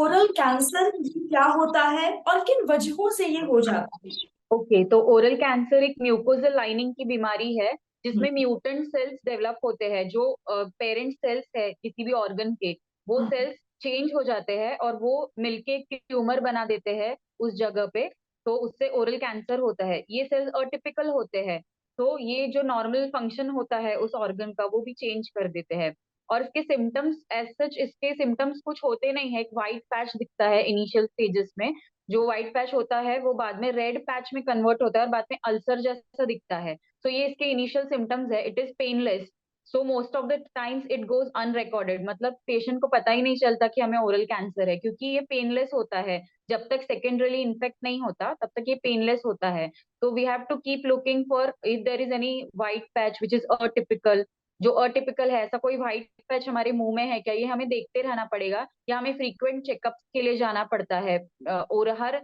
Oral cancer ये क्या होता है और किन वजहों से ये हो जाता है? ओके, तो ओरल कैंसर एक म्यूकोजल लाइनिंग की बीमारी है जिसमें हम्म, म्यूटेंट सेल्स डेवलप होते हैं। जो पेरेंट सेल्स है किसी भी ऑर्गन के, वो हम्म, सेल्स चेंज हो जाते हैं और वो मिलके एक ट्यूमर बना देते हैं उस जगह पे। तो उससे ओरल कैंसर होता है। ये सेल्स अटिपिकल होते हैं, तो ये जो नॉर्मल फंक्शन होता है उस ऑर्गन का वो भी चेंज कर देते हैं। और इसके सिम्टम्स एज सच, इसके सिम्टम्स कुछ होते नहीं है। एक वाइट पैच दिखता है इनिशियल स्टेजेस में। जो व्हाइट पैच होता है वो बाद में रेड पैच में कन्वर्ट होता है और बाद में अल्सर जैसा दिखता है। तो ये इसके इनिशियल सिम्टम्स है। It is painless. So most of the times it goes unrecorded, मतलब पेशेंट को पता ही नहीं चलता कि हमें ओरल कैंसर है, क्योंकि ये पेनलेस होता है। जब तक सेकेंडरली इन्फेक्ट नहीं होता तब तक ये पेनलेस होता है। तो we have to keep looking for if there is any white patch which is atypical. जो अटिपिकल है, ऐसा कोई व्हाइट पैच हमारे मुंह में है क्या, ये हमें देखते रहना पड़ेगा या हमें फ्रीक्वेंट चेकअप के लिए जाना पड़ता है। और हर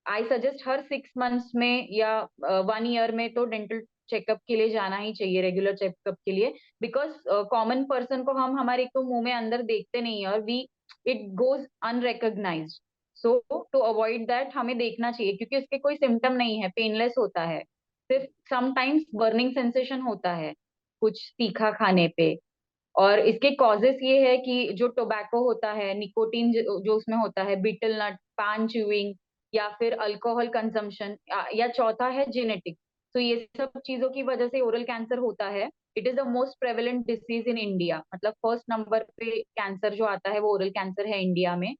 आई सजेस्ट हर 6 मंथ्स में या 1 ईयर में तो डेंटल चेकअप के लिए जाना ही चाहिए, रेगुलर चेकअप के लिए। बिकॉज कॉमन पर्सन को हम हमारे तो मुंह में अंदर देखते नहीं है और we it goes unrecognised. So to avoid that हमें देखना चाहिए, क्योंकि उसके कोई सिम्टम नहीं है, पेनलेस होता है। सिर्फ समटाइम्स बर्निंग सेंसेशन होता है कुछ तीखा खाने पे। और इसके कॉजेस ये है कि जो टोबैको होता है, निकोटीन जो उसमें होता है, बीटल नट, पान च्यूइंग, या फिर अल्कोहल कंजम्पशन, या चौथा है जेनेटिक। तो ये सब चीजों की वजह से ओरल कैंसर होता है। It is the most prevalent disease in India, मतलब फर्स्ट नंबर पे कैंसर जो आता है वो ओरल कैंसर है इंडिया में।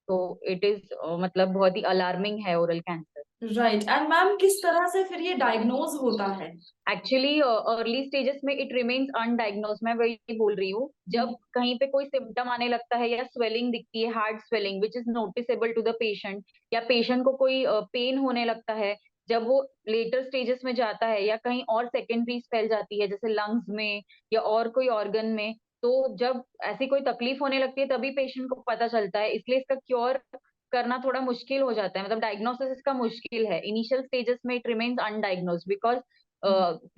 तो इट इज मतलब बहुत ही अलार्मिंग है oral cancer. Right. And ma'am, किस तरह से फिर ये डायग्नोज होता है? एक्चुअली अर्ली स्टेजेस में इट रिमेन्स अनडायग्नोज। मैं वही बोल रही हूँ, जब कहीं पे कोई सिम्टम आने लगता है या स्वेलिंग दिखती है, hard swelling which is noticeable to the patient, या पेशेंट को कोई पेन होने लगता है, जब वो लेटर स्टेजेस में जाता है या कहीं और सेकेंडरीज फैल जाती है जैसे लंग्स में या और कोई ऑर्गन में, तो जब ऐसी कोई तकलीफ होने लगती है तभी पेशेंट को पता चलता है। इसलिए इसका क्योर करना थोड़ा मुश्किल हो जाता है, मतलब डायग्नोसिस इसका मुश्किल है। इनिशियल स्टेजेस में it remains undiagnosed because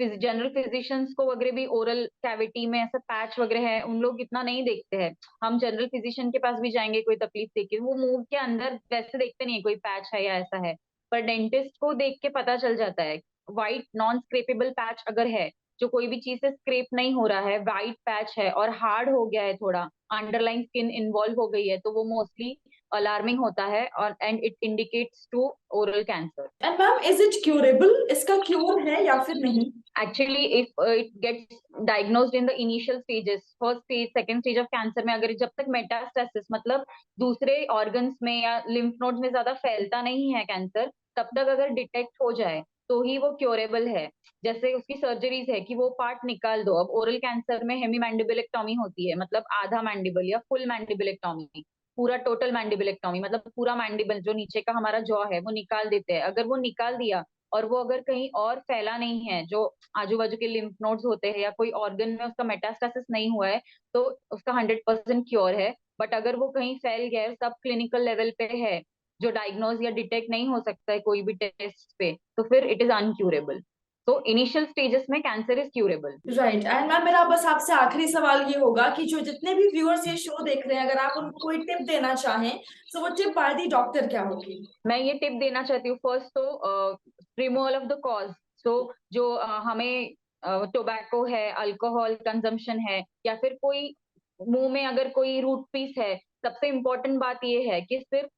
general physicians को वगैरह भी ओरल कैविटी में ऐसा पैच वगैरह है, उन लोग इतना नहीं देखते हैं। हम जनरल फिजिशियन के पास भी जाएंगे कोई तकलीफ देखे, वो मुंह के अंदर वैसे देखते नहीं है कोई पैच है या ऐसा है। पर डेंटिस्ट को देख के पता चल जाता है। वाइट नॉन स्क्रेपेबल पैच अगर है, जो कोई भी चीज से स्क्रेप नहीं हो रहा है, वाइट पैच है और हार्ड हो गया है, थोड़ा अंडरलाइन स्किन इन्वॉल्व हो गई है, तो वो मोस्टली अलार्मिंग होता है और and it indicates to oral cancer. And ma'am, is it curable? इसका क्योर है या फिर नहीं? Actually, if it gets diagnosed in the initial stages, first stage, second stage of cancer में, अगर जब तक मेटास्टेसिस मतलब दूसरे ऑर्गन्स में या लिम्फ नोड्स में ज्यादा फैलता नहीं है कैंसर, तब तक अगर डिटेक्ट हो जाए तो ही वो क्योरेबल है। जैसे उसकी सर्जरीज है कि वो पार्ट निकाल दो। अब ओरल कैंसर में हेमी मैंडिबुलेक्टॉमी होती है, मतलब आधा मैंडिबल या फुल मैंडिबुलेक्टॉमी, पूरा टोटल मैंडिबुलेक्टॉमी, मतलब पूरा मैंडिबल जो नीचे का हमारा जॉ है वो निकाल देते हैं। अगर वो निकाल दिया और वो अगर कहीं और फैला नहीं है, जो आजू बाजू के लिम्फ नोड्स होते हैं या कोई ऑर्गन में उसका मेटास्टेसिस नहीं हुआ है, तो उसका 100% क्योर है। बट अगर वो कहीं फैल गया है, सब क्लिनिकल लेवल पे है, जो डायग्नोज या डिटेक्ट नहीं हो सकता है कोई भी टेस्ट पे, तो फिर इट इज अनक्यूरेबल। तो इनिशियल स्टेजेस में cancer is curable. Right. And ma'am, मेरा बस आपसे आखिरी सवाल ये होगा कि जो जितने भी व्यूअर्स ये शो देख रहे हैं, अगर आप उनको कोई टिप देना चाहें, तो वो टिप बाय दी डॉक्टर क्या होगी? मैं ये टिप देना चाहती हूँ, फर्स्ट तो रिमूवल ऑफ द कॉज। सो जो हमें टोबैको है, अल्कोहल कंजम्पशन है, या फिर कोई मुंह में अगर कोई रूट पीस है, सबसे इम्पोर्टेंट बात ये है कि सिर्फ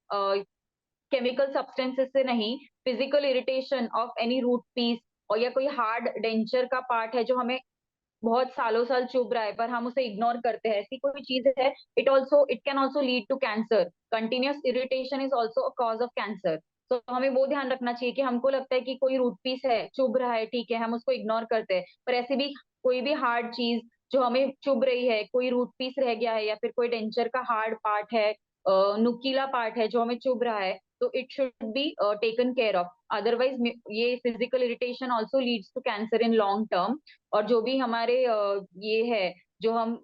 केमिकल सब्सटेंसेस से नहीं, physical irritation of any root piece, और या कोई हार्ड डेंचर का पार्ट है जो हमें बहुत सालों साल चुभ रहा है पर हम उसे इग्नोर करते हैं, ऐसी कोई चीज है, it can also lead to cancer. Continuous irritation is also a cause of cancer. तो हमें वो ध्यान रखना चाहिए कि हमको लगता है कि कोई रूट पीस है, चुभ रहा है, ठीक है, हम उसको इग्नोर करते हैं, पर ऐसी भी कोई भी हार्ड चीज जो हमें चुभ रही है, कोई रूट पीस रह गया है या फिर कोई डेंचर का हार्ड पार्ट है, नुकीला पार्ट है जो हमें चुभ रहा है, तो it should be taken care of. Otherwise ये physical irritation also leads to cancer in long term. और जो भी हमारे ये है, जो हम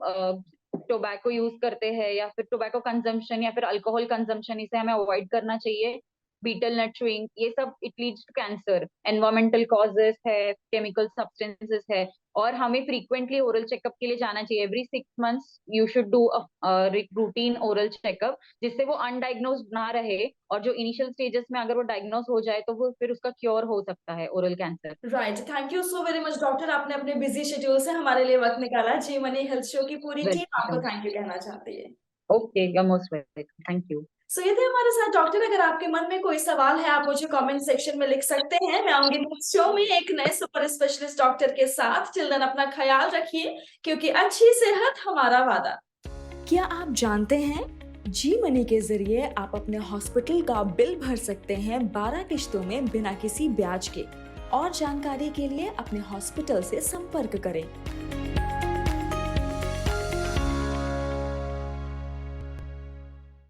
टोबैको यूज करते हैं या फिर टोबैको कंजम्पशन या फिर अल्कोहल कंजम्पशन, इसे हमें अवॉइड करना चाहिए। बीटल नट च्यूइंग, ये सब it leads to cancer. Environmental causes है, केमिकल सब्सटेंसेस है, और हमें फ्रीक्वेंटली ओरल चेकअप के लिए जाना चाहिए। Every 6 months you should do routine oral checkup, जिससे वो अनडायग्नोज ना रहे, और जो इनिशियल स्टेजेस में अगर वो डायग्नोज हो जाए तो वो फिर उसका क्योर हो सकता है oral cancer. Right, thank you so very much doctor, आपने अपने बिजी शेड्यूल से हमारे लिए वक्त निकाला। जी मनी हेल्थ शो की पूरी टीम आपको वेलकम। थैंक यू कहना चाहती है। Okay, you are most welcome, thank you. So ये थे हमारे साथ डॉक्टर। अगर आपके मन में कोई सवाल है आप मुझे कमेंट सेक्शन में लिख सकते हैं। मैं आऊंगी नेक्स्ट शो में एक नए सुपर स्पेशलिस्ट डॉक्टर के साथ। चिल्ड्रन, अपना ख्याल रखिए, क्योंकि अच्छी सेहत हमारा वादा। क्या आप जानते हैं, जी मनी के जरिए आप अपने हॉस्पिटल का बिल भर सकते हैं 12 किश्तों में बिना किसी ब्याज के। और जानकारी के लिए अपने हॉस्पिटल से संपर्क करें।